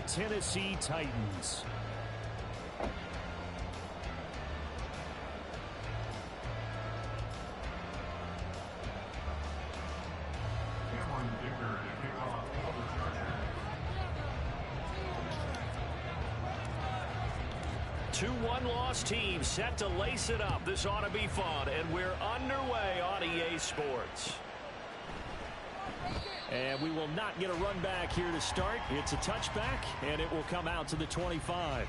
Tennessee Titans. Two one-loss teams set to lace it up. This ought to be fun, and we're underway on EA Sports. And we will not get a run back here to start. It's a touchback, and it will come out to the 25.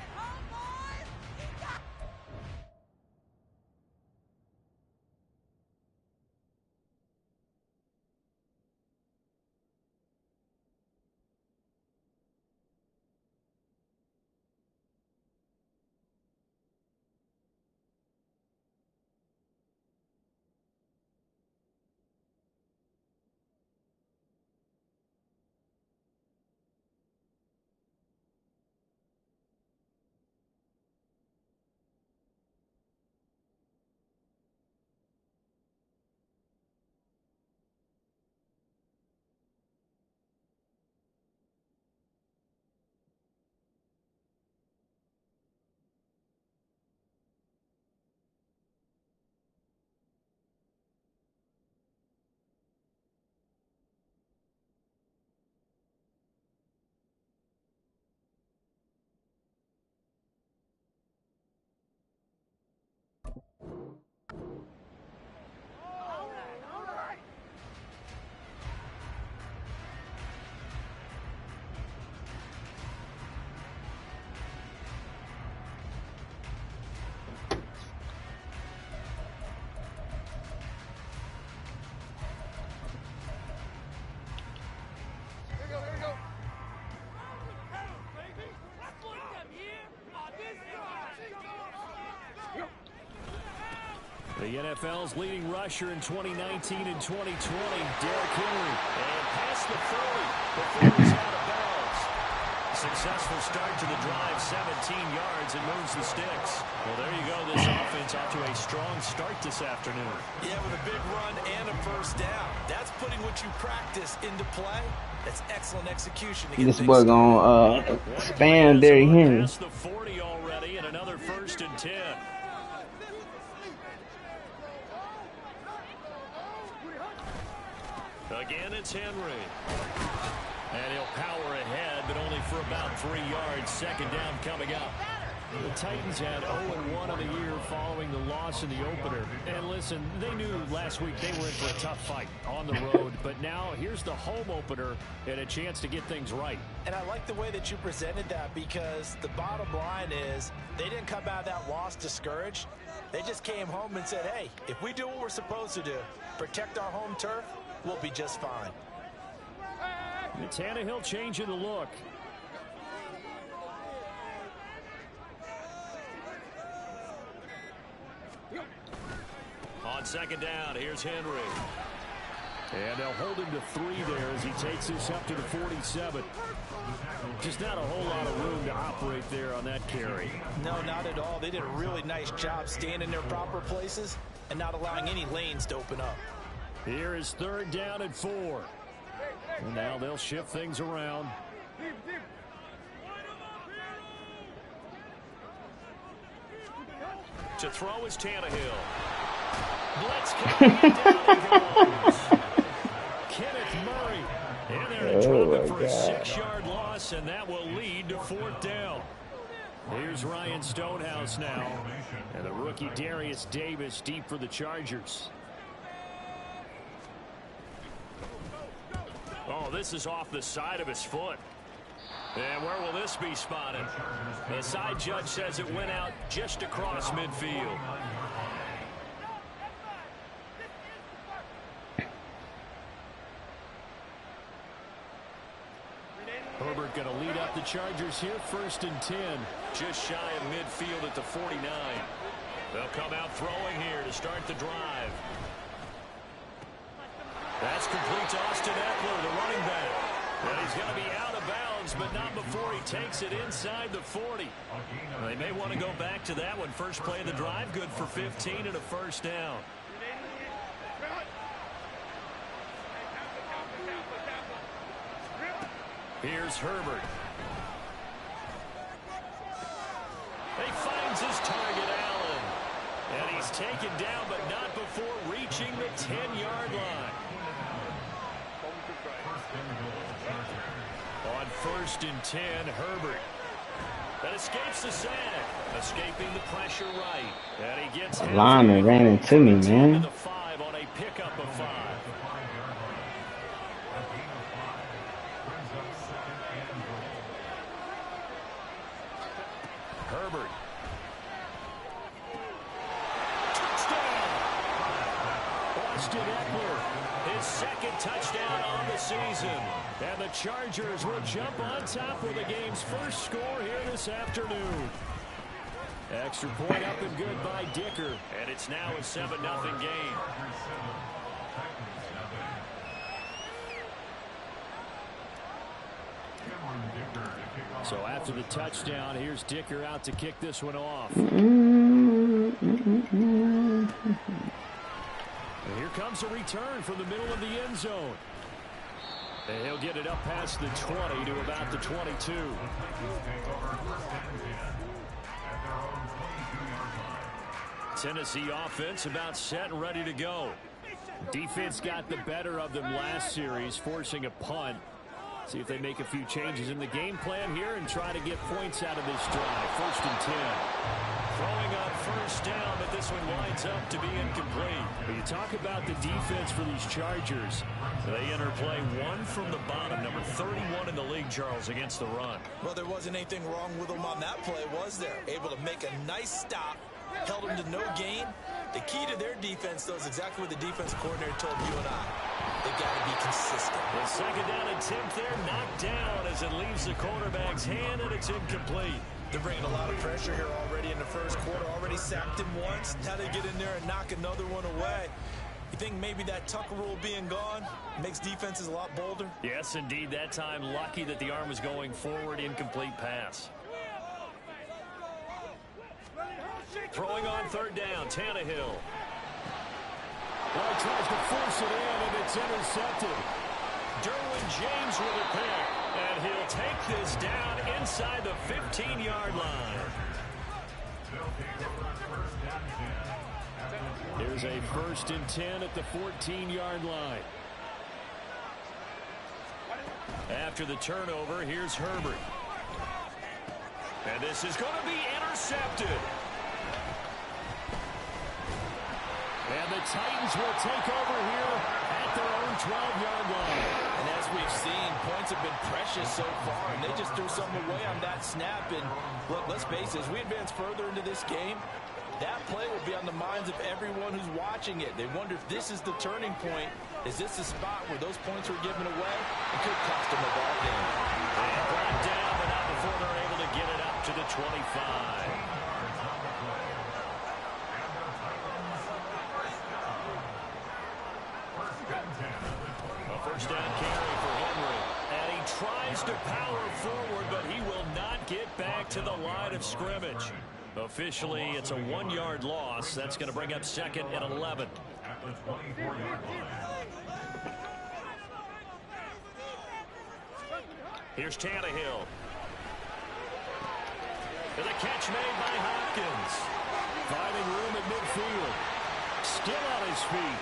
The NFL's leading rusher in 2019 and 2020, Derrick Henry. And past the 40 before he's out of bounds. Successful start to the drive, 17 yards, and moves the sticks. Well, there you go. This offense off to a strong start this afternoon. Yeah, with a big run and a first down. That's putting what you practice into play. That's excellent execution. This boy gonna spam Derrick Henry. Past the 40 already, and another 1st and 10. Again, it's Henry. And he'll power ahead, but only for about 3 yards. 2nd down coming up. The Titans had 0-1 on the year following the loss in the opener. And listen, they knew last week they were in for a tough fight on the road. But now here's the home opener and a chance to get things right. And I like the way that you presented that, because the bottom line is they didn't come out of that loss discouraged. They just came home and said, hey, if we do what we're supposed to do, protect our home turf, we'll be just fine. It's Tannehill changing the look. On 2nd down, here's Henry. And they'll hold him to 3 there as he takes this up to the 47. Just not a whole lot of room to operate there on that carry. No, not at all. They did a really nice job staying in their proper places and not allowing any lanes to open up. Here is 3rd down and 4. And now they'll shift things around. To throw is Tannehill. Blitz coming down goes. Kenneth Murray in there to drop it for a 6-yard loss, and that will lead to 4th down. Here's Ryan Stonehouse now. And the rookie Darius Davis deep for the Chargers. Oh, this is off the side of his foot. And where will this be spotted? The side judge says it went out just across midfield. Herbert going to lead up the Chargers here, 1st and 10. Just shy of midfield at the 49. They'll come out throwing here to start the drive. That's complete to Austin Eckler, the running back. And he's going to be out of bounds, but not before he takes it inside the 40. They may want to go back to that one. First play of the drive, good for 15 and a 1st down. Here's Herbert. He finds his target, Allen. And he's taken down, but not before reaching the 10-yard line. On 1st and 10, Herbert. That escapes the sack. Escaping the pressure right. And he gets lineman ran into me, man. the 5 on a pickup of 5. Herbert. Touchdown! Austin Eckler, his 2nd touchdown on the season. And the Chargers will jump on top with the game's first score here this afternoon. Extra point up and good by Dicker. And it's now a 7-0 game. So after the touchdown, here's Dicker out to kick this one off. And here comes a return from the middle of the end zone. And he'll get it up past the 20 to about the 22. Tennessee offense about set and ready to go. Defense got the better of them last series, forcing a punt. See if they make a few changes in the game plan here and try to get points out of this drive. 1st and 10. Throwing on 1st down, but this one winds up to be incomplete. But you talk about the defense for these Chargers. They enter play 1 from the bottom, number 31 in the league, Charles, against the run. Well, there wasn't anything wrong with them on that play, was there? Able to make a nice stop, held them to no gain. The key to their defense, though, is exactly what the defense coordinator told you and I. They've got to be consistent. The 2nd down attempt there knocked down as it leaves the quarterback's hand, and it's incomplete. They're bringing a lot of pressure here already in the 1st quarter. Already sacked him once. Now they get in there and knock another one away. You think maybe that Tucker rule being gone makes defenses a lot bolder? Yes, indeed. That time, lucky that the arm was going forward. Incomplete pass. Throwing on 3rd down, Tannehill. Well, he tries to force it in, and it's intercepted. Derwin James with a pick, and he'll take this down inside the 15-yard line. Here's a 1st and 10 at the 14-yard line. After the turnover, here's Herbert. And this is going to be intercepted. And the Titans will take over here at their own 12-yard line. And as we've seen, points have been precious so far, and they just threw something away on that snap. And look, let's face it, as we advance further into this game, that play will be on the minds of everyone who's watching it. They wonder if this is the turning point. Is this the spot where those points were given away? It could cost them a ball game. And brought down, but not before they're able to get it up to the 25. First down carry for Henry. And he tries to power forward, but he will not get back to the line of scrimmage. Officially, it's a 1-yard loss. That's going to bring up 2nd and 11. Here's Tannehill. And the catch made by Hopkins. Finding room at midfield. Still on his feet.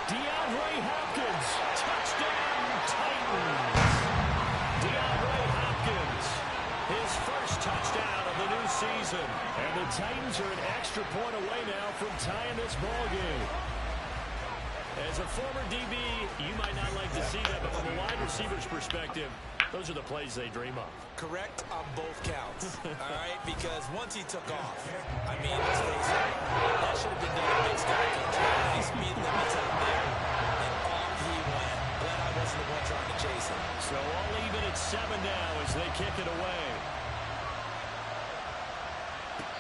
DeAndre Hopkins, touchdown Titans. DeAndre Hopkins, his 1st touchdown of the new season. And the Titans are an extra point away now from tying this ball game. As a former DB, you might not like to see that, but from a wide receiver's perspective, those are the plays they dream of. Correct on both counts, all right? Because once he took off, I mean, let's face it, that should have been done in big sky country. High speed limits out there, and off he went. Glad I wasn't the one trying to chase him. So all even at 7 now as they kick it away.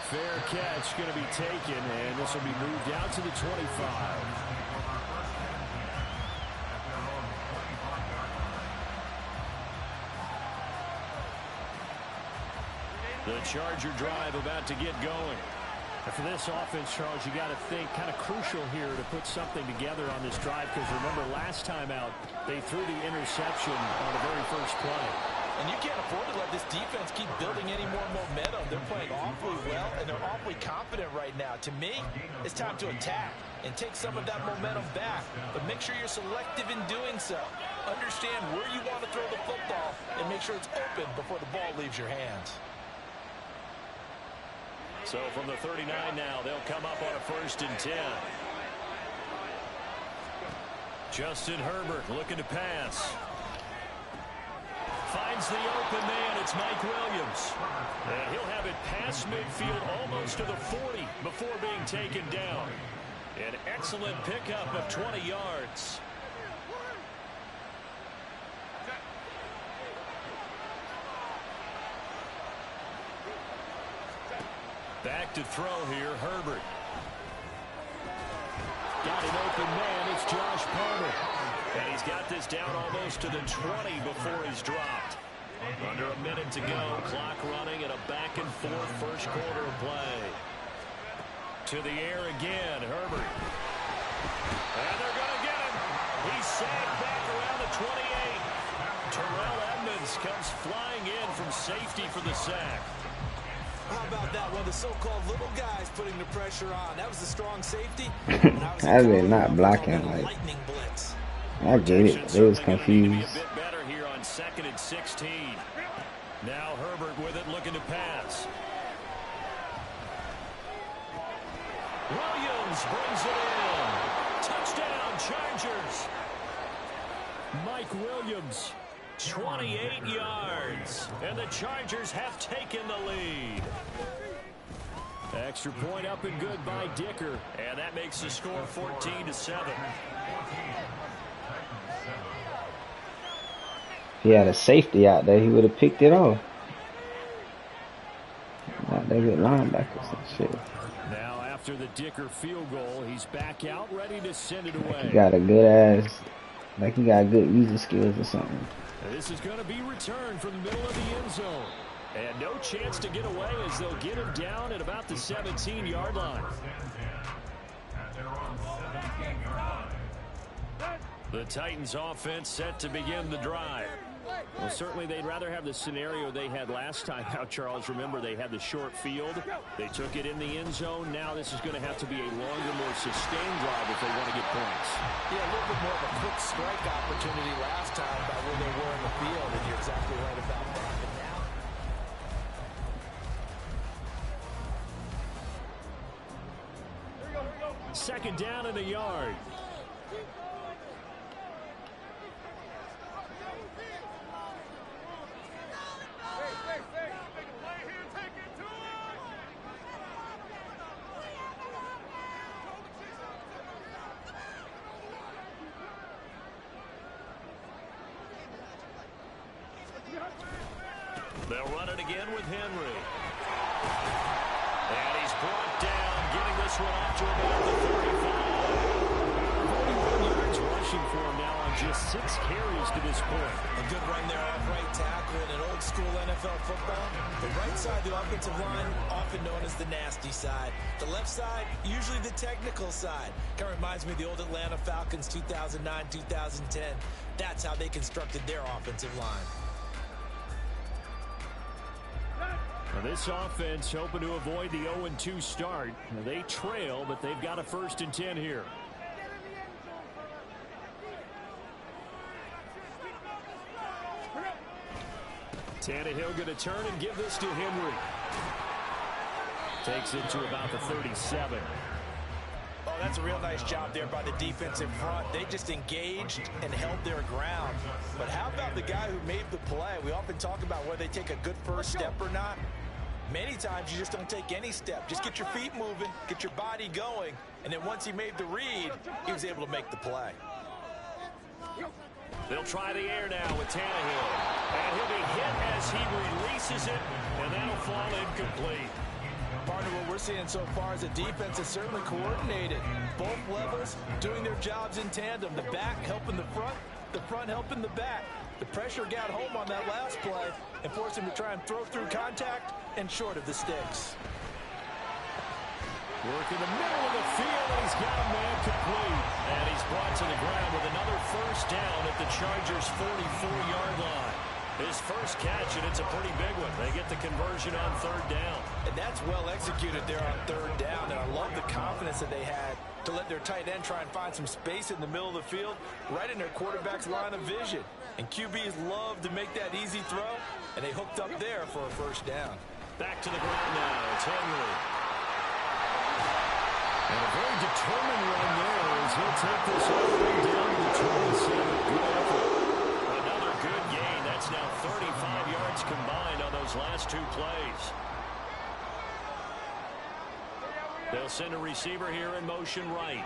Fair catch going to be taken, and this will be moved out to the 25. The Charger drive about to get going. And for this offense, Charles, you got to think kind of crucial here to put something together on this drive, because remember last time out, they threw the interception on the very first play. And you can't afford to let this defense keep building any more momentum. They're playing awfully well, and they're awfully confident right now. To me, it's time to attack and take some of that momentum back. But make sure you're selective in doing so. Understand where you want to throw the football and make sure it's open before the ball leaves your hands. So from the 39 now, they'll come up on a 1st and 10. Justin Herbert looking to pass. Finds the open man. It's Mike Williams. And he'll have it past midfield almost to the 40 before being taken down. An excellent pickup of 20 yards. Back to throw here, Herbert. Got an open man. It's Josh Palmer. And he's got this down almost to the 20 before he's dropped. Under a minute to go. Clock running and a back-and-forth first quarter of play. To the air again, Herbert. And they're going to get him. He's sagged back around the 28. Terrell Edmonds comes flying in from safety for the sack. How about that? One of the so-called little guys putting the pressure on. That was the strong safety. I did not block him. Like, I get it. They was confused. A bit better here on 2nd and 16. Now Herbert with it, looking to pass. Williams brings it in. Touchdown, Chargers. Mike Williams, 28 yards. And the Chargers have taken the lead. Extra point up and good by Dicker. And that makes the score 14-7. If he had a safety out there, he would have picked it off. Not that good linebackers and shit. Now after the Dicker field goal, he's back out ready to send it away. Like he got a good ass, like he got good user skills or something. This is going to be returned from the middle of the end zone. And no chance to get away as they'll get him down at about the 17-yard line. The Titans offense set to begin the drive. Well, certainly they'd rather have the scenario they had last time out, Charles. Remember, they had the short field. They took it in the end zone. Now this is going to have to be a longer, more sustained drive if they want to get points. Yeah, a little bit more of a quick strike opportunity last time about where they were in the field, and you're exactly right about that. But now, second down in the yard. They'll run it again with Henry. And he's brought down, getting this one up to about the 35. 41 yards rushing for him now on just 6 carries to this point. A good run there off right tackle in an old-school NFL football. The right side of the offensive line, often known as the nasty side. The left side, usually the technical side. Kind of reminds me of the old Atlanta Falcons 2009, 2010. That's how they constructed their offensive line. Now this offense hoping to avoid the 0-2 start. Now they trail, but they've got a 1st and 10 here. Tannehill going to turn and give this to Henry. Takes it to about the 37. Oh, that's a real nice job there by the defense in front. They just engaged and held their ground. But how about the guy who made the play? We often talk about whether they take a good first step or not. Many times you just don't take any step. Just get your feet moving, get your body going, and then once he made the read, he was able to make the play. They'll try the air now with Tannehill. And he'll be hit as he releases it, and that'll fall incomplete. Partner, what we're seeing so far is a defense that's certainly coordinated. Both levels doing their jobs in tandem. The back helping the front helping the back. The pressure got home on that last play and forced him to try and throw through contact and short of the sticks. Work in the middle of the field, and he's got a man complete. And he's brought to the ground with another 1st down at the Chargers' 44-yard line. His first catch, and it's a pretty big one. They get the conversion on third down. And that's well executed there on third down, and I love the confidence that they had to let their tight end try and find some space in the middle of the field, right in their quarterback's line of vision. And QBs love to make that easy throw, and they hooked up there for a first down. Back to the ground now. It's Henry. And a very determined run there as he'll take this all the way down to the 27. Good effort. Another good gain. That's now 35 yards combined on those last two plays. They'll send a receiver here in motion right.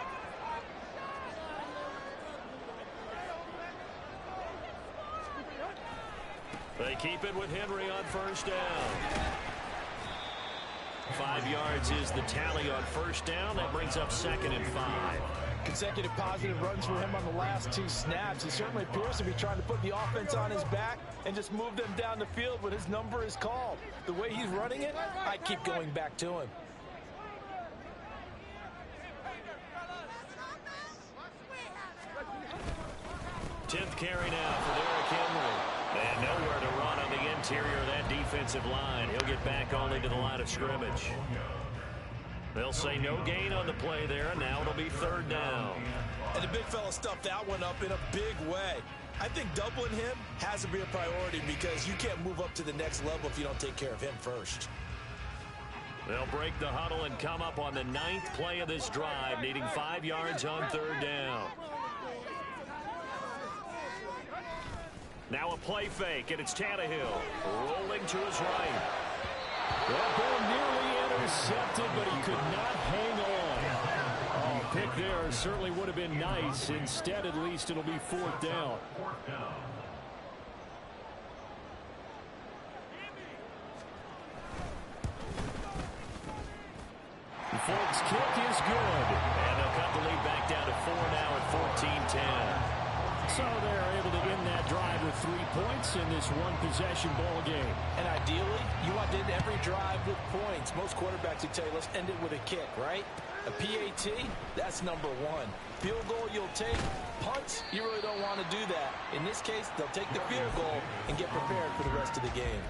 They keep it with Henry on first down. 5 yards is the tally on first down. That brings up 2nd and 5. Consecutive positive runs for him on the last 2 snaps. He certainly appears to be trying to put the offense on his back and just move them down the field when his number is called. The way he's running it, I keep going back to him. Tenth carry now for Derrick Henry. And nowhere to run on the interior of that defensive line. He'll get back only to the line of scrimmage. They'll say no gain on the play there, and now it'll be third down. And the big fella stuffed that one up in a big way. I think doubling him has to be a priority because you can't move up to the next level if you don't take care of him first. They'll break the huddle and come up on the 9th play of this drive, needing 5 yards on third down. Now a play fake, and it's Tannehill rolling to his right. That ball nearly intercepted, but he could not hang on. Oh, pick there certainly would have been nice. Instead, at least, it'll be 4th down. The Folks kick is good, and they'll cut the lead back down to 4 now at 14-10. So they're able to end that drive with 3 points in this one-possession ball game. And ideally, you want to end every drive with points. Most quarterbacks would tell you, let's end it with a kick, right? A PAT, that's number 1. Field goal you'll take. Punts, you really don't want to do that. In this case, they'll take the field goal and get prepared for the rest of the game.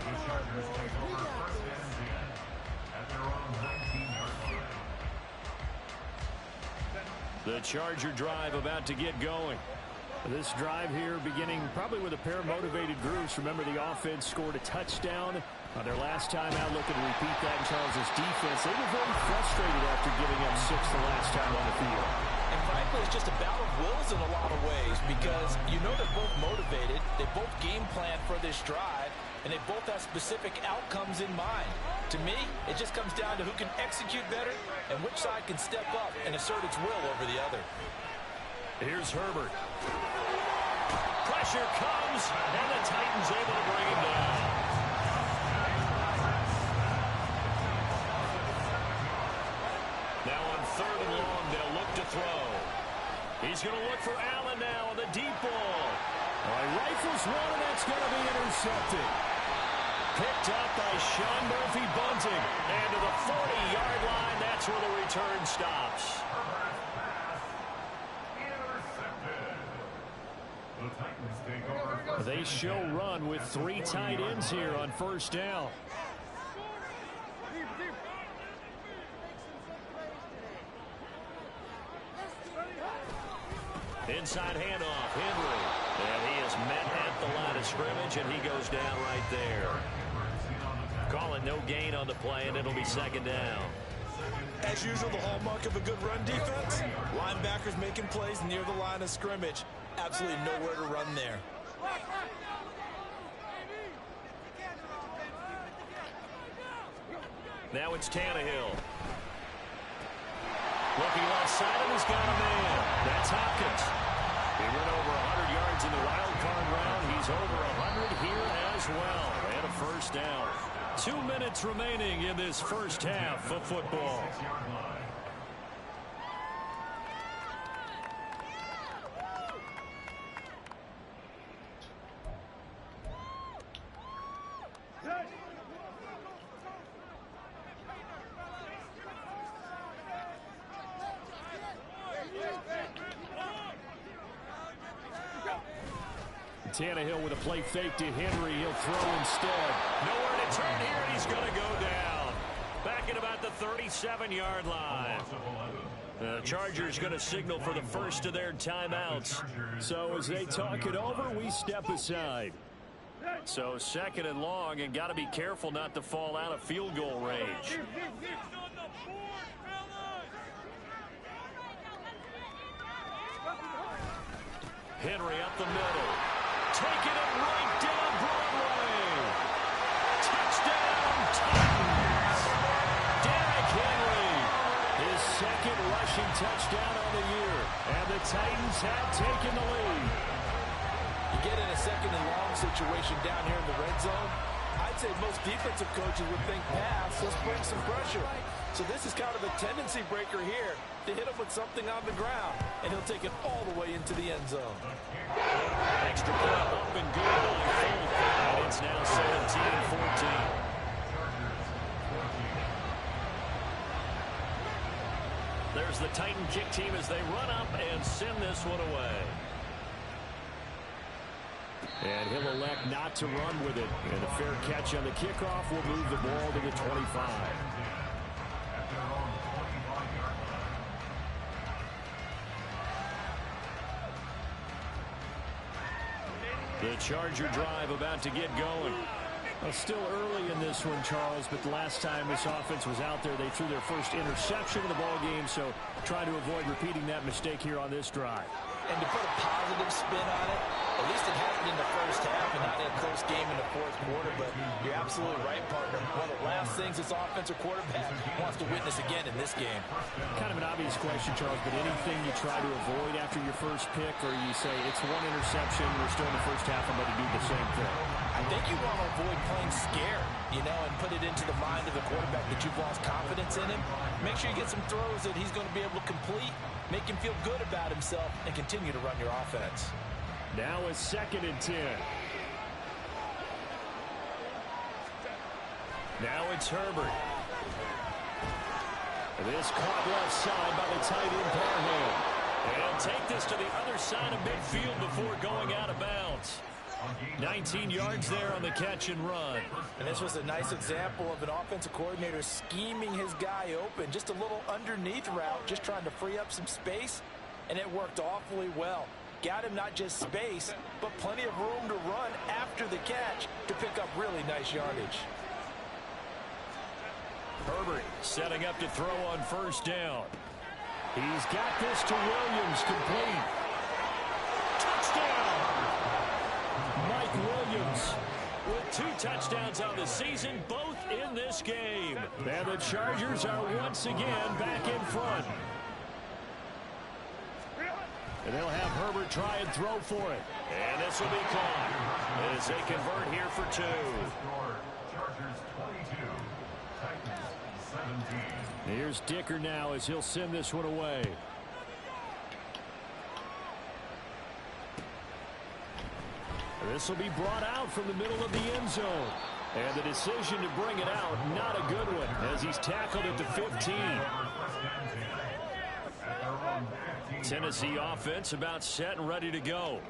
The Charger drive about to get going. This drive here beginning probably with a pair of motivated groups. Remember, the offense scored a touchdown on their last time out. Looking to repeat that in Charles' defense. They were very frustrated after giving up 6 the last time on the field. And frankly, it's just a battle of wills in a lot of ways because you know they're both motivated. They both game plan for this drive, and they both have specific outcomes in mind. To me, it just comes down to who can execute better and which side can step up and assert its will over the other. Here's Herbert. Pressure comes, and the Titans able to bring him down. Now on 3rd and long, they'll look to throw. He's going to look for Allen now on the deep ball. Rifles one, and that's going to be intercepted. Picked up by Sean Murphy-Bunting. And to the 40-yard line, that's where the return stops. They show run with 3 tight ends here on first down. Inside handoff, Henry. And he is met at the line of scrimmage, and he goes down right there. Calling no gain on the play, and it'll be 2nd down. As usual, the hallmark of a good run defense, linebackers making plays near the line of scrimmage. Absolutely nowhere to run there. Now it's Tannehill. Looking left side, and he's got a man. That's Hopkins. He went over 100 yards in the wild card round. He's over 100 here as well. And a first down. 2 minutes remaining in this first half of football. Tannehill with a play fake to Henry. He'll throw instead. Nowhere to turn here, and he's going to go down. Back at about the 37-yard line. The Chargers going to signal for the first of their timeouts. So as they talk it over, we step aside. So 2nd and long, and got to be careful not to fall out of field goal range. Henry up the middle. Taking it right down Broadway. Touchdown, Titans. Derrick Henry. His 2nd rushing touchdown on the year. And the Titans have taken the lead. You get in a 2nd and long situation down here in the red zone, I'd say most defensive coaches would think pass, let's bring some pressure. So this is kind of a tendency breaker here to hit him with something on the ground, and he'll take it all the way into the end zone. Extra point up and good by Folk, and it's now 17-14. There's the Titan kick team as they run up and send this one away. And he'll elect not to run with it. And a fair catch on the kickoff will move the ball to the 25. The Charger drive about to get going. Still early in this one, Charles, but the last time this offense was out there, they threw their first interception of the ball game, so trying to avoid repeating that mistake here on this drive. And to put a positive spin on it, at least it happened in the first half and not in a close game in the 4th quarter, but you're absolutely right, partner. One of the last things this offensive quarterback wants to witness again in this game. Kind of an obvious question, Charles, but anything you try to avoid after your first pick, or you say it's one interception, we're still in the first half, I'm going to do the same thing? I think you want to avoid playing scared, and put it into the mind of the quarterback that you've lost confidence in him. Make sure you get some throws that he's going to be able to complete, make him feel good about himself, and continue to run your offense. Now it's 2nd and 10. Now it's Herbert. This caught left side by the tight end Parham. And take this to the other side of midfield before going out of bounds. 19 yards there on the catch and run. And this was a nice example of an offensive coordinator scheming his guy open. Just a little underneath route, just trying to free up some space, and it worked awfully well. Got him not just space, but plenty of room to run after the catch to pick up really nice yardage. Herbert setting up to throw on 1st down. He's got this to Williams, complete. Touchdown! Mike Williams with 2 touchdowns on the season, both in this game. And the Chargers are once again back in front. And they'll have Herbert try and throw for it. And this will be caught as they convert here for 2. Here's Dicker now as he'll send this one away. This will be brought out from the middle of the end zone. And the decision to bring it out, not a good one, as he's tackled at the 15. Tennessee offense about set and ready to go.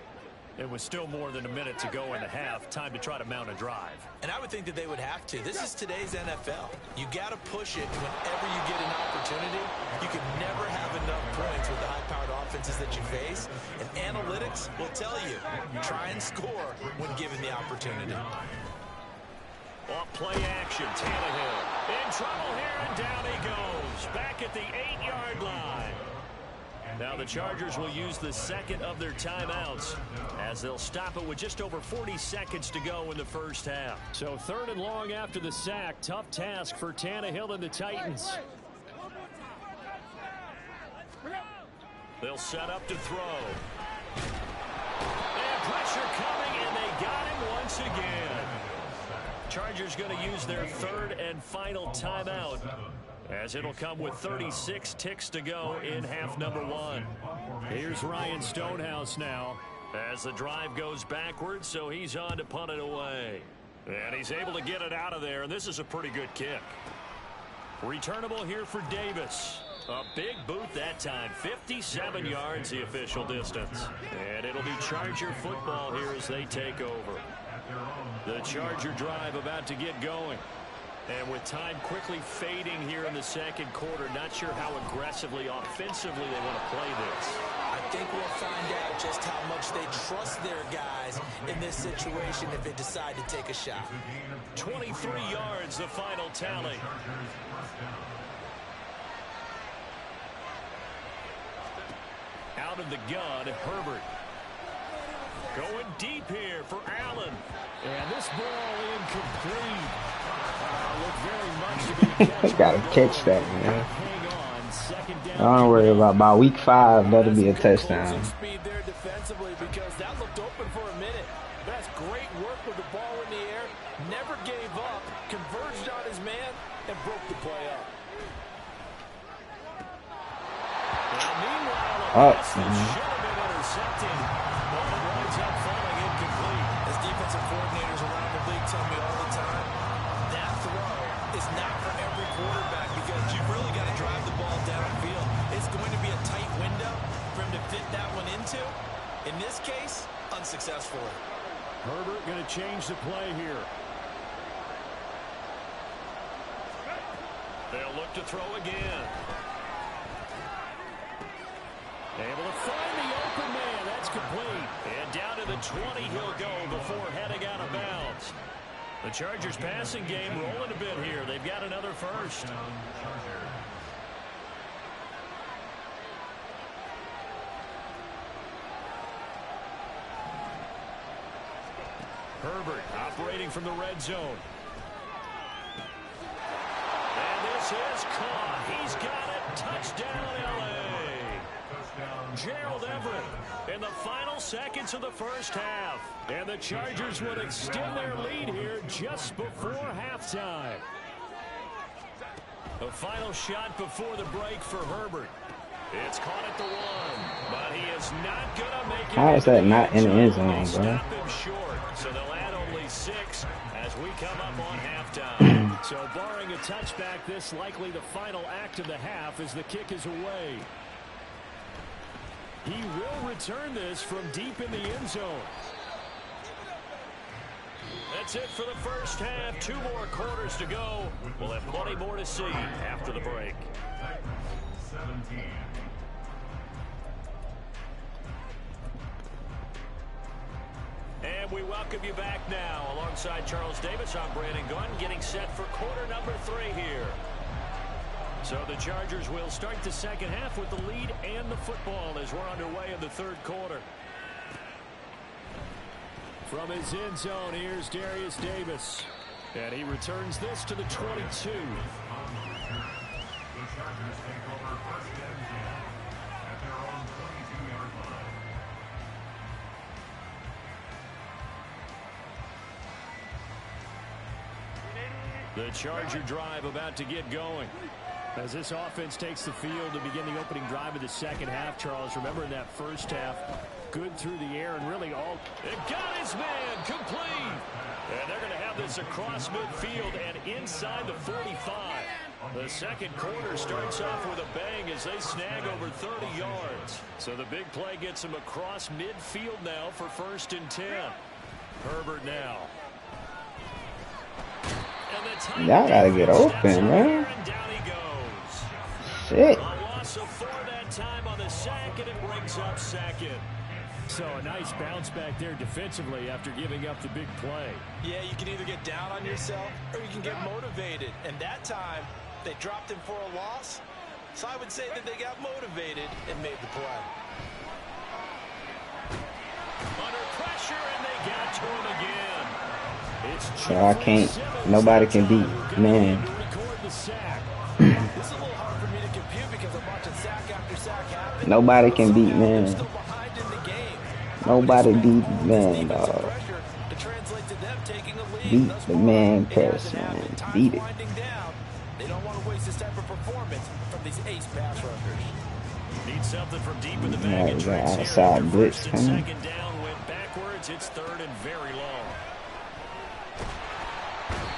It was still more than a minute to go in the half. Time to try to mount a drive. And I would think that they would have to. This is today's NFL. You got to push it whenever you get an opportunity. You can never have enough points with the high-powered offenses that you face. And analytics will tell you, try and score when given the opportunity. Off play action, Tannehill in trouble here, and down he goes. Back at the 8-yard line. Now the Chargers will use the 2nd of their timeouts as they'll stop it with just over 40 seconds to go in the first half. So 3rd and long after the sack. Tough task for Tannehill and the Titans. They'll set up to throw. And pressure coming, and they got him once again. Chargers going to use their 3rd and final timeout, as it'll come with 36 ticks to go in half number 1. Here's Ryan Stonehouse now as the drive goes backwards, so he's on to punt it away. And he's able to get it out of there, and this is a pretty good kick. Returnable here for Davis. A big boot that time. 57 yards the official distance. And it'll be Charger football here as they take over. The Charger drive about to get going. And with time quickly fading here in the second quarter, not sure how aggressively, offensively they want to play this. I think we'll find out just how much they trust their guys in this situation if they decide to take a shot. 23 yards, the final tally. Out of the gun, Herbert. Going deep here for Allen. And this ball incomplete. Look very much to be Gotta catch that, man. Don't worry about week 5. That'll be a touchdown. Speed there defensively because that looked open for a minute. That's great work with the ball in the air. Never gave up. Converged on his man and broke the play up. Up. As defensive coordinators around the league tell me all the time, that throw is not for every quarterback because you've really got to drive the ball downfield. It's going to be a tight window for him to fit that one into. In this case, unsuccessfully. Herbert going to change the play here. They'll look to throw again. Able to find the open man. That's complete. And down to the 20 he'll go before heading out of bounds. The Chargers passing game rolling a bit here. They've got another first. Herbert operating from the red zone. And this is caught. He's got it. Touchdown, L.A. Gerald Everett in the final seconds of the first half. And the Chargers would extend their lead here just before halftime. The final shot before the break for Herbert. It's caught at the 1, but he is not going to make it. How is that not in the end zone, bro? Stop him short, so they'll add only 6 as we come up on halftime. So barring a touchback, this likely the final act of the half as the kick is away. He will return this from deep in the end zone. That's it for the first half. 2 more quarters to go. We'll have plenty more to see after the break. And we welcome you back now. Alongside Charles Davis, I'm Brandon Gunn, getting set for quarter number 3 here. So the Chargers will start the second half with the lead and the football as we're underway in the third quarter. From his end zone, here's Darius Davis. And he returns this to the 22. The Charger drive about to get going. As this offense takes the field to begin the opening drive of the second half, Charles, remember in that first half, good through the air and really all. It got his man complete. And they're going to have this across midfield and inside the 45. The second quarter starts off with a bang as they snag over 30 yards. So the big play gets them across midfield now for 1st and 10. Herbert now. Y'all gotta get open, man. Shit. A loss of 4 that time on the sack, and it brings up 2nd. So a nice bounce back there defensively after giving up the big play. Yeah, you can either get down on yourself or you can get motivated. And that time, they dropped him for a loss. So I would say that they got motivated and made the play. Under pressure, and they got to him again. It's So I can't. Nobody can beat, man. This is a little hard for me to compute because I'm watching sack after sack happen. Nobody can beat, man. Still behind in the game. Nobody beat, man, dog. To translate to them taking a lead. Beat the man press, man. Beat it. They don't want to waste this type of performance from these ace pass rushers. Need something from deep in the bag. That outside blitz coming. Second down went backwards. It's 3rd and very long.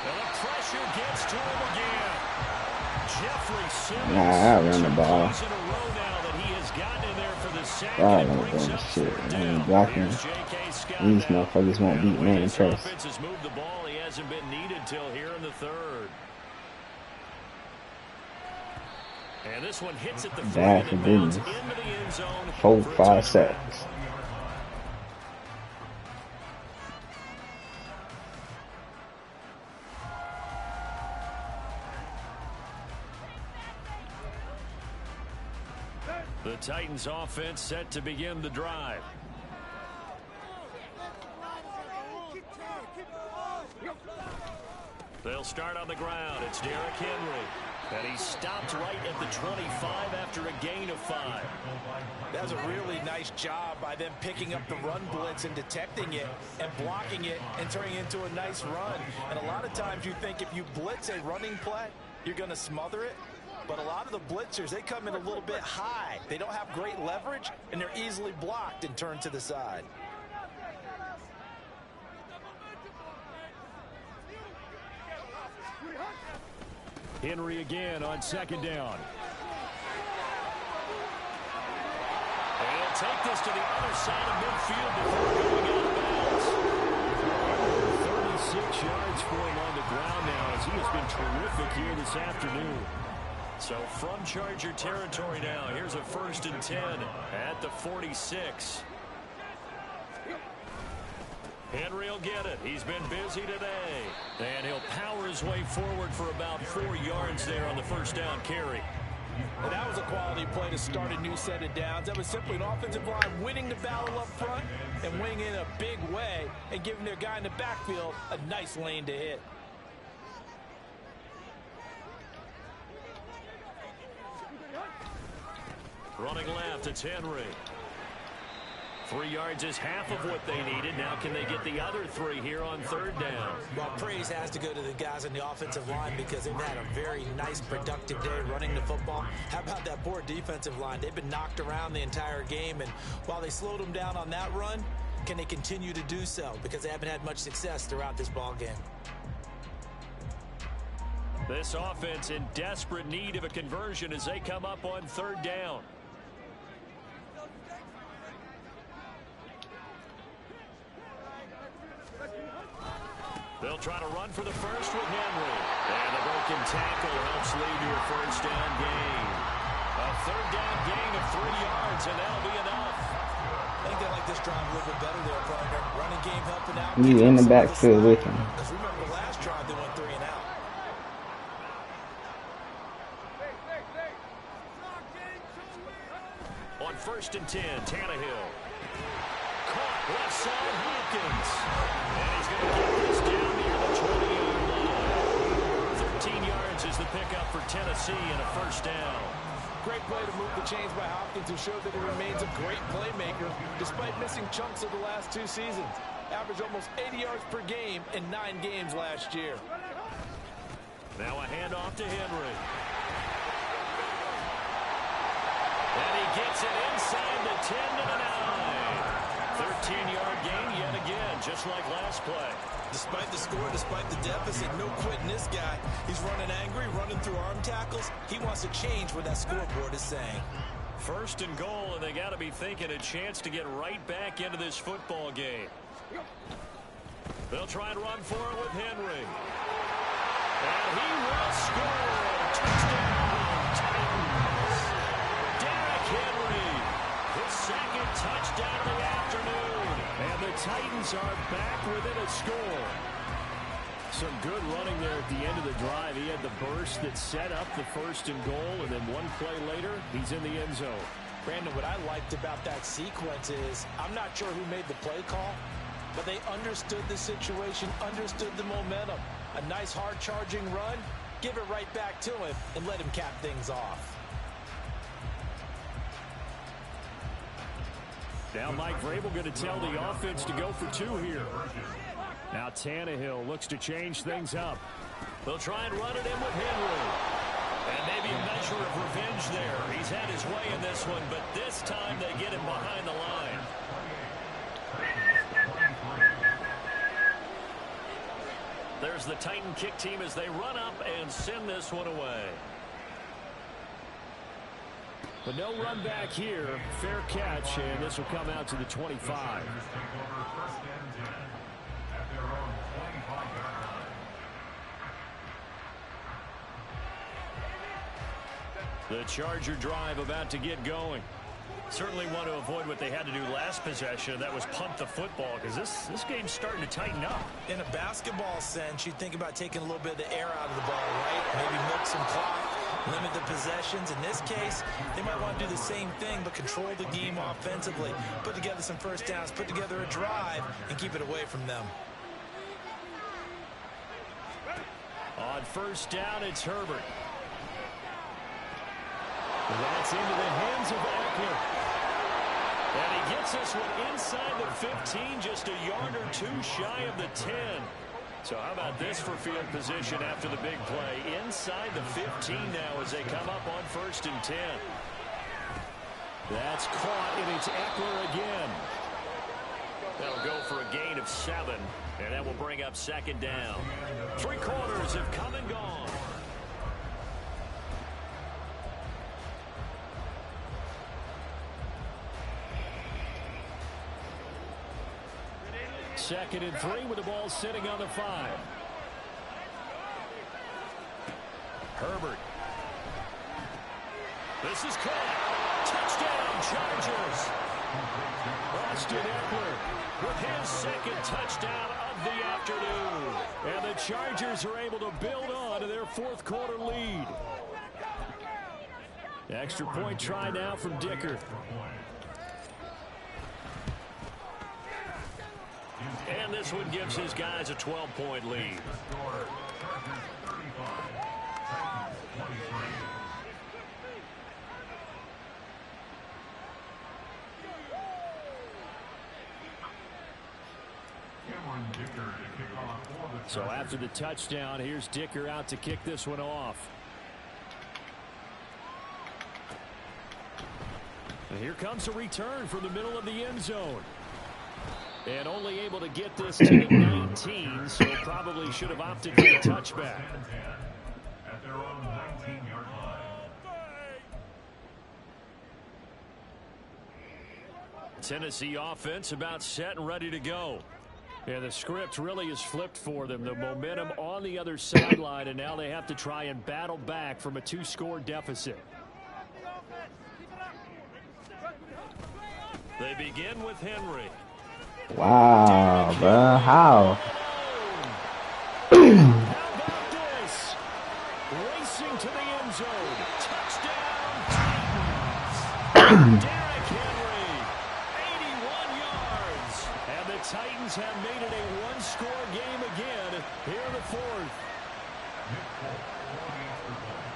And the pressure gets to him again. Nah, I run the ball. Oh, I'm doing shit. I ain't blocking. These motherfuckers won't beat man in press. He hasn't been needed till here in the third. And this one hits at the Bad for business. 4-5 sacks. The Titans offense set to begin the drive. They'll start on the ground. It's Derrick Henry. And he stopped right at the 25 after a gain of 5. That was a really nice job by them picking up the run blitz and detecting it and blocking it and turning it into a nice run. And a lot of times you think if you blitz a running play, you're going to smother it. But a lot of the blitzers, they come in a little bit high. They don't have great leverage, and they're easily blocked and turned to the side. Henry again on second down. And he'll take this to the other side of midfield before going out of bounds. 36 yards for him on the ground now as he has been terrific here this afternoon. So from Charger territory now, here's a 1st and 10 at the 46. Henry will get it. He's been busy today. And he'll power his way forward for about 4 yards there on the first down carry. And that was a quality play to start a new set of downs. That was simply an offensive line winning the battle up front and winning in a big way and giving their guy in the backfield a nice lane to hit. Running left, it's Henry. 3 yards is half of what they needed. Now can they get the other 3 here on third down? Well, praise has to go to the guys on the offensive line because they've had a very nice, productive day running the football. How about that poor defensive line? They've been knocked around the entire game, and while they slowed them down on that run, can they continue to do so? Because they haven't had much success throughout this ball game. This offense in desperate need of a conversion as they come up on third down. They'll try to run for the first with Henry. And the broken tackle helps lead to a first down gain. A third down gain of 3 yards, and that'll be enough. I think they like this drive a little bit better there, partner. Running game helping out. You in the backfield with him. Because remember the last drive they went 3 and out. On 1st and 10, Tannehill. Caught left side, Hopkins. And he's going to get this down near the 20-yard line. 13 yards is the pickup for Tennessee and a first down. Great play to move the chains by Hopkins, who showed that he remains a great playmaker despite missing chunks of the last 2 seasons. Averaged almost 80 yards per game in 9 games last year. Now a handoff to Henry. And he gets it inside the 10 to the 9. 13-yard gain yet again, just like last play. Despite the score, despite the deficit, no quitting this guy. He's running angry, running through arm tackles. He wants to change what that scoreboard is saying. 1st and goal, and they got to be thinking a chance to get right back into this football game. They'll try and run for it with Henry. And he will score. Touchdown, Titans. Derrick Henry, his 2nd touchdown of the afternoon. And the Titans are back within a score. Some good running there at the end of the drive. He had the burst that set up the 1st and goal, and then one play later, he's in the end zone. Brandon, what I liked about that sequence is I'm not sure who made the play call, but they understood the situation, understood the momentum. A nice hard-charging run, give it right back to him, and let him cap things off. Now Mike Vrabel going to tell the offense to go for 2 here. Now Tannehill looks to change things up. They'll try and run it in with Henry. And maybe a measure of revenge there. He's had his way in this one, but this time they get him behind the line. There's the Titan kick team as they run up and send this one away. But no run back here. Fair catch, and this will come out to the 25. The Charger drive about to get going. Certainly want to avoid what they had to do last possession. That was punt the football, because this game's starting to tighten up. In a basketball sense, you think about taking a little bit of the air out of the ball, right? Maybe milk some clock, limit the possessions. In this case, they might want to do the same thing, but control the game offensively. Put together some first downs, put together a drive, and keep it away from them. On first down, it's Herbert. That's into the hands of Eckler. And he gets this one inside the 15, just a yard or two shy of the 10. So how about this for field position after the big play? Inside the 15 now as they come up on 1st and 10. That's caught, and it's Eckler again. That'll go for a gain of 7, and that will bring up 2nd down. 3 quarters have come and gone. Second and 3 with the ball sitting on the 5. Herbert. This is caught. Touchdown, Chargers. Austin Eckler with his 2nd touchdown of the afternoon. And the Chargers are able to build on to their 4th quarter lead. Extra point try now from Dicker. And this one gives his guys a 12-point lead. So after the touchdown, here's Dicker out to kick this one off. And here comes a return from the middle of the end zone. And only able to get this to the 19, so probably should have opted for a touchback. At their own 19-yard line. Tennessee offense about set and ready to go. And the script really is flipped for them. The momentum on the other sideline, and now they have to try and battle back from a 2-score deficit. They begin with Henry. Wow, bro, how? How about this? Racing to the end zone. Touchdown, Titans. Derrick Henry, 81 yards. And the Titans have made it a 1-score game again here in the 4th.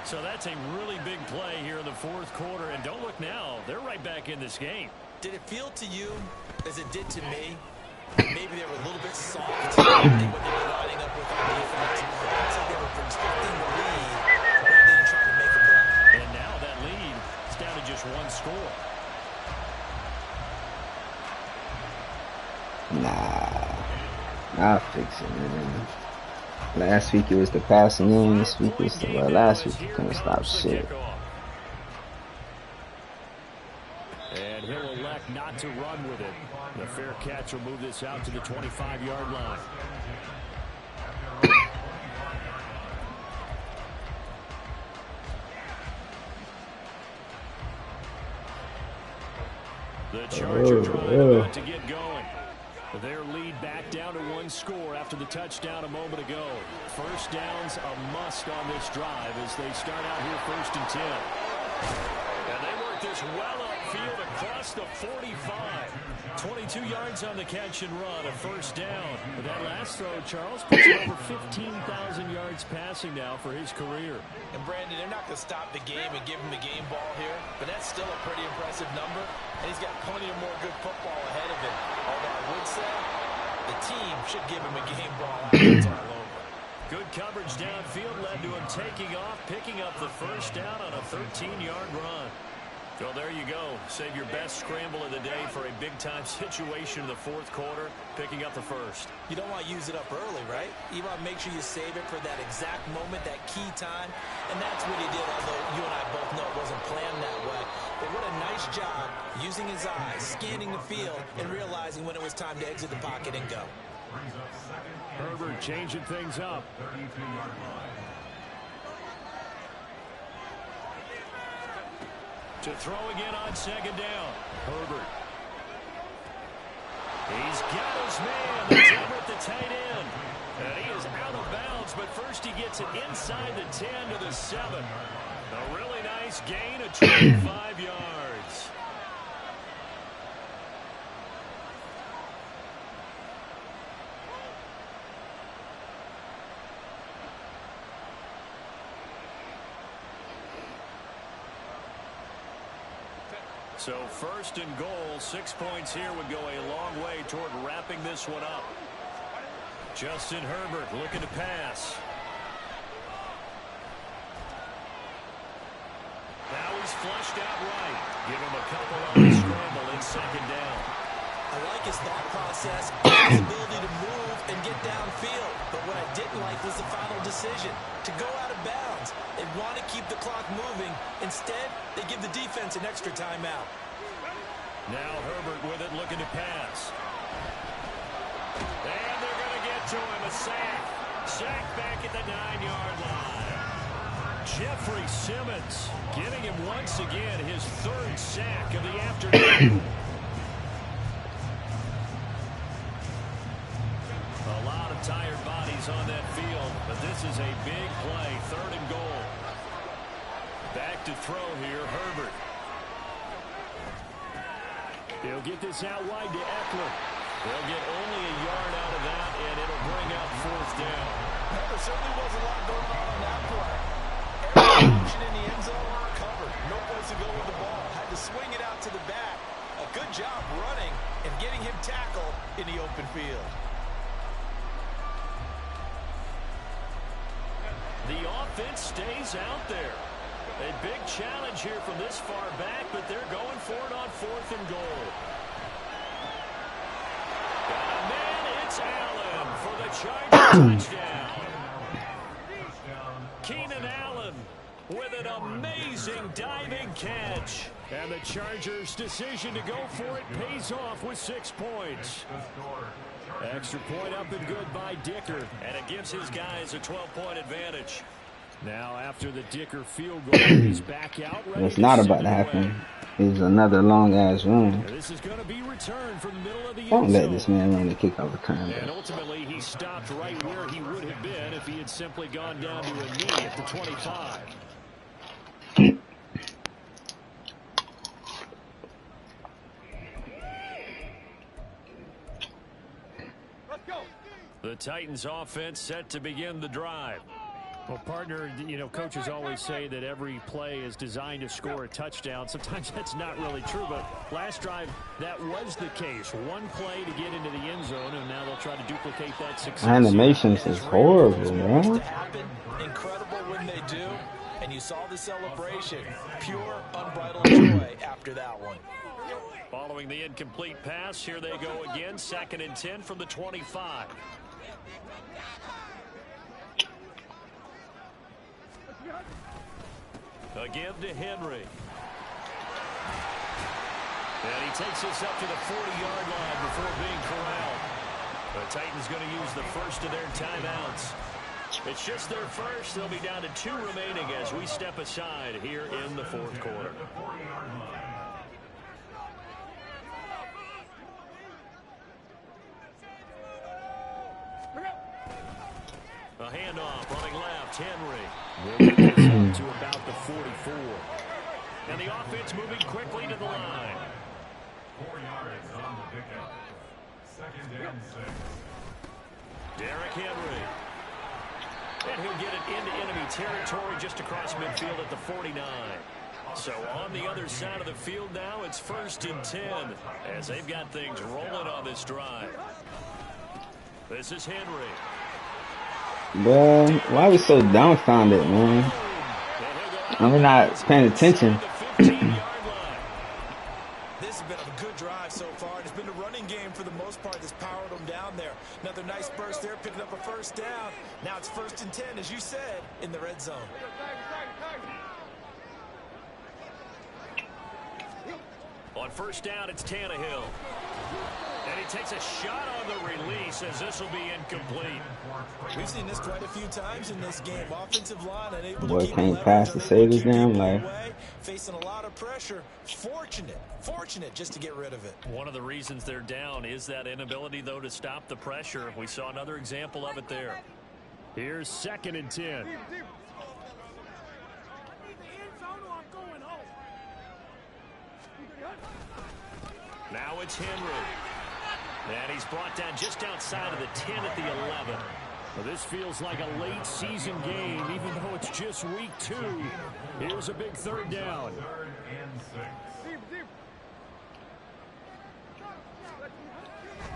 So that's a really big play here in the 4th quarter. And don't look now, they're right back in this game. Did it feel to you, as it did to me, maybe they were a little bit soft in what they were lining up with on defense? It's like they were protecting the lead rather than trying to make a play. And now that lead is down to just 1 score. Nah, I'll fix it, man. Last week it was the passing game. This week it's the last week you couldn't stop shit. And he'll elect not to run with it. The fair catch will move this out to the 25-yard line. The Charger drive about to get going. Their lead back down to 1 score after the touchdown a moment ago. First down's a must on this drive as they start out here 1st and 10. And they work this well upfield across the 45. 22 yards on the catch and run, a first down. But that last throw, Charles, puts over 15,000 yards passing now for his career. And Brandon, they're not going to stop the game and give him the game ball here, but that's still a pretty impressive number. And he's got plenty of more good football ahead of him. Although I would say the team should give him a game ball after it's all over. Good coverage downfield led to him taking off, picking up the first down on a 13-yard run. Well, there you go. Save your best scramble of the day for a big-time situation in the fourth quarter, picking up the first. You don't want to use it up early, right? You want to make sure you save it for that exact moment, that key time. And that's what he did, although you and I both know it wasn't planned that way. But what a nice job using his eyes, scanning the field, and realizing when it was time to exit the pocket and go. Herbert changing things up. 32-yard line. To throw again on second down. Herbert. He's got his man. That's Everett, the tight end. And he is out of bounds, but first he gets it inside the 10 to the 7. A really nice gain of 25 yards. So first and goal, 6 points here would go a long way toward wrapping this one up. Justin Herbert looking to pass. Now he's flushed out right. Give him a couple on the scramble in second down. I like his thought process, his ability to move and get downfield. But what I didn't like was the final decision, to go out of bounds. They want to keep the clock moving. Instead, they give the defense an extra timeout. Now Herbert with it, looking to pass. And they're going to get to him, a sack. Sack back at the 9-yard line. Jeffrey Simmons getting him once again his third sack of the afternoon. A lot of tired bodies on that field, but this is a big play, third and goal. Back to throw here, Herbert. He'll get this out wide to Eckler. They'll get only a yard out of that, and it'll bring up fourth down. There certainly was a lot going on that play. Every option in the end zone covered. No place to go with the ball. Had to swing it out to the back. A good job running and getting him tackled in the open field. The offense stays out there. A big challenge here from this far back, but they're going for it on fourth and goal. And then it's Allen for the Chargers touchdown. Keenan Allen with an amazing diving catch. And the Chargers' decision to go for it pays off with 6 points. Extra point up and good by Dicker. And it gives his guys a 12-point advantage. Now after the Dicker field goal, he's back out. What's not about to happen is another long-ass run. This is going to be returned from the middle of the Don't end let zone. this man run the kickoff return. And ultimately, he stopped right where he would have been if he had simply gone down to a knee at the 25. The Titans offense set to begin the drive. Well, partner, you know, coaches always say that every play is designed to score a touchdown. Sometimes that's not really true, but last drive, that was the case. One play to get into the end zone, and now they'll try to duplicate that success. Animations is horrible, man. Incredible when they do, and you saw the celebration. Pure, unbridled joy after that one. Following the incomplete pass, here they go again. 2nd and 10 from the 25. Again to Henry. And he takes us up to the 40-yard line before being corralled. The Titans going to use the first of their timeouts. It's just their first. They'll be down to 2 remaining as we step aside here in the fourth quarter. A handoff running left. Henry will get this up to about the 44. And the offense moving quickly to the line. 4 yards on the pickup. 2nd and 6. Derrick Henry. And he'll get it into enemy territory just across midfield at the 49. So on the other side of the field now, it's 1st and 10 as they've got things rolling on this drive. This is Henry. Boy, why are we so dumbfounded, man? I'm not paying attention. been a good drive so far. It's been the running game for the most part that's powered them down there. Another nice burst there, picking up a first down. Now it's 1st and 10, as you said, in the red zone. On 1st down, it's Tannehill. And he takes a shot on the release as this will be incomplete. We've seen this quite a few times in this game. Offensive line unable Boy to keep can't pass to save his damn life. Facing a lot of pressure. Fortunate just to get rid of it. One of the reasons they're down is that inability, though, to stop the pressure. We saw another example of it there. Here's 2nd and 10. Now it's Henry. And he's brought down just outside of the 10 at the 11. Well, this feels like a late season game, even though it's just week 2. Here's a big 3rd down. 3rd and 6.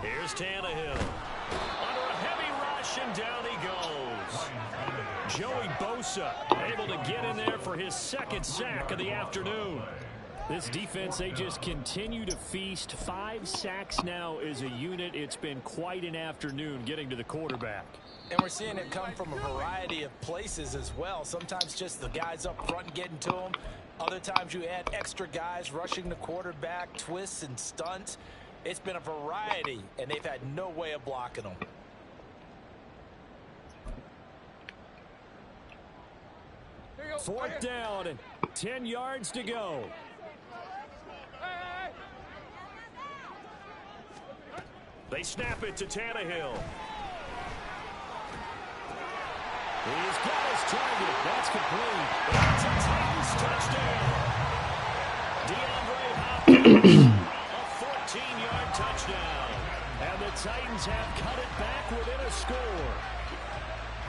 Here's Tannehill. Under a heavy rush, and down he goes. Joey Bosa able to get in there for his 2nd sack of the afternoon. This defense, they just continue to feast. 5 sacks now as a unit. It's been quite an afternoon getting to the quarterback. And we're seeing it come from a variety of places as well. Sometimes just the guys up front getting to them. Other times you add extra guys rushing the quarterback, twists and stunts. It's been a variety, and they've had no way of blocking them. Fourth down and 10 yards to go. They snap it to Tannehill. He's got his target. That's complete. It's a Titans touchdown. DeAndre Hopkins, a 14-yard touchdown. And the Titans have cut it back within a score.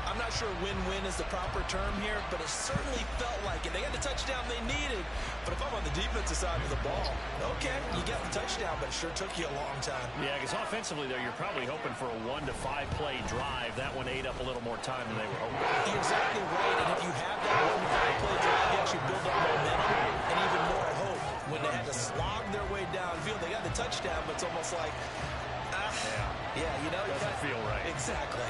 I'm not sure win-win is the proper term here, but it certainly felt like it. They got the touchdown they needed, but if I'm on the defensive side of the ball, okay, you get the touchdown, but it sure took you a long time. Yeah, because offensively, though, you're probably hoping for a 1 to 5 play drive. That one ate up a little more time than they were hoping. You're exactly right, and if you have that 1 to 5 play drive, you actually build up momentum and even more hope. When they had to slog their way downfield, they got the touchdown, but it's almost like, yeah, you know, doesn't feel right. Exactly.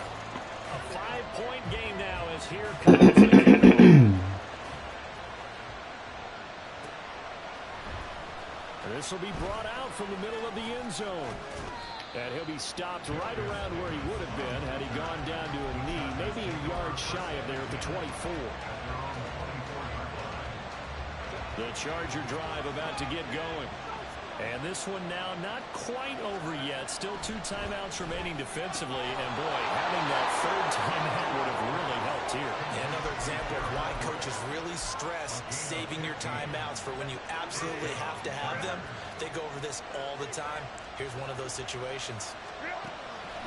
A 5-point game now as here comes the kickoff. This will be brought out from the middle of the end zone. And he'll be stopped right around where he would have been had he gone down to a knee, maybe a yard shy of there at the 24. The Charger drive about to get going. And this one now not quite over yet. Still 2 timeouts remaining defensively. And, boy, having that 3rd timeout would have really helped here. Yeah, another example of why coaches really stress saving your timeouts for when you absolutely have to have them. They go over this all the time. Here's one of those situations.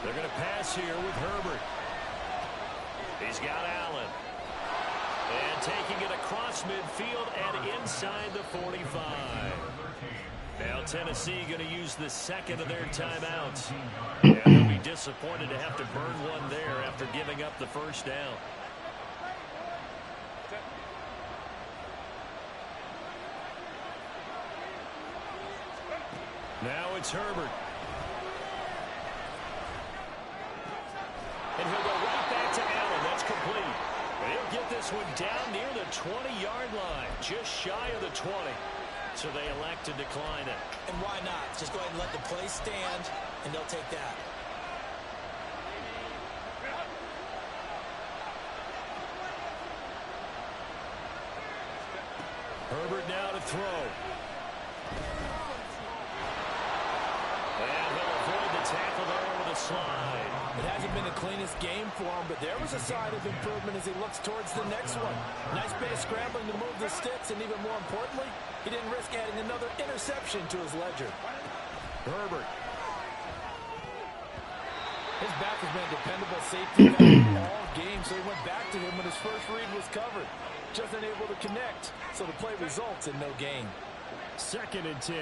They're going to pass here with Herbert. He's got Allen. And taking it across midfield and inside the 45. Now Tennessee going to use the 2nd of their timeouts. And they'll be disappointed to have to burn one there after giving up the 1st down. Now it's Herbert. And he'll go right back to Allen. That's complete. And he'll get this one down near the 20-yard line, just shy of the 20. So they elect to decline it. And why not? Just go ahead and let the play stand, and they'll take that. Herbert now to throw. And he'll avoid the tackle there with a slide. It hasn't been the cleanest game for him, but there was a sign of improvement as he looks towards the next one. Nice base scrambling to move the sticks, and even more importantly, he didn't risk adding another interception to his ledger. Herbert. His back has been a dependable safety valve all game, so he went back to him when his first read was covered. Just unable to connect, so the play results in no gain. 2nd and 10.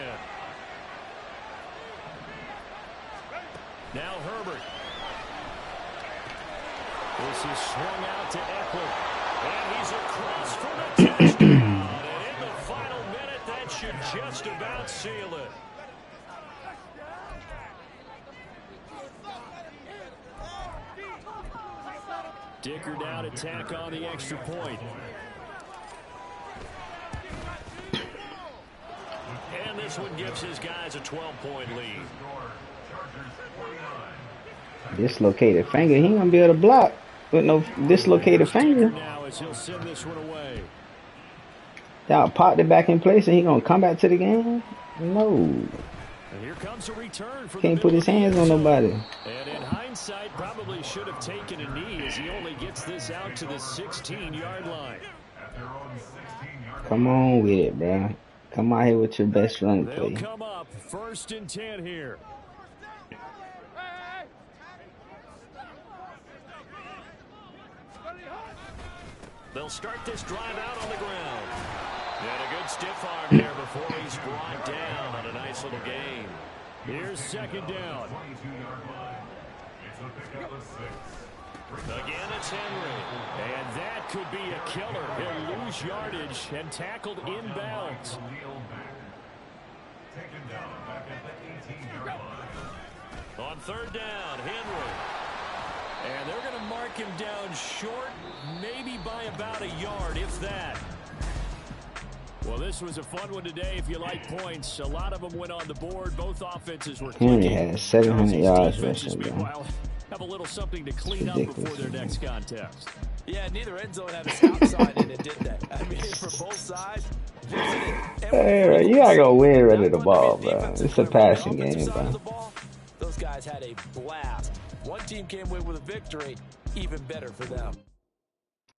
Now Herbert. This is swung out to Eckler. And he's across for the touchdown. And in the final minute, that should just about seal it. Dicker down to tack on the extra point. And this one gives his guys a 12-point lead. Dislocated finger. He ain't gonna be able to block with no dislocated finger. Now as he'll send this one away. Y'all popped it back in place and he gonna come back to the game? No. And here comes a return from Can't put his hands on nobody. And in hindsight, probably should have taken a knee as he only gets this out to the 16-yard line. Come on with it, bro. Come out here with your best run play. They'll come up 1st and 10 here. They'll start this drive out on the ground. And a good stiff arm there before he's brought down on a nice little gain. Here's 2nd down. Again, it's Henry. And that could be a killer. He'll lose yardage and tackled inbounds. On 3rd down, Henry. And they're going to mark him down short, maybe by about a yard, if that. Well, this was a fun one today if you like points. A lot of them went on the board. Both offenses were clicking. Henry has 700 yards rushing, bro. Have a little something to clean up before their next contest. Yeah, neither end zone had a stop sign in it, did they? I mean, for both sides. Hey, you gotta go win running the ball, bro. It's a passing game, bro. Those guys had a blast. One team came away with a victory, even better for them.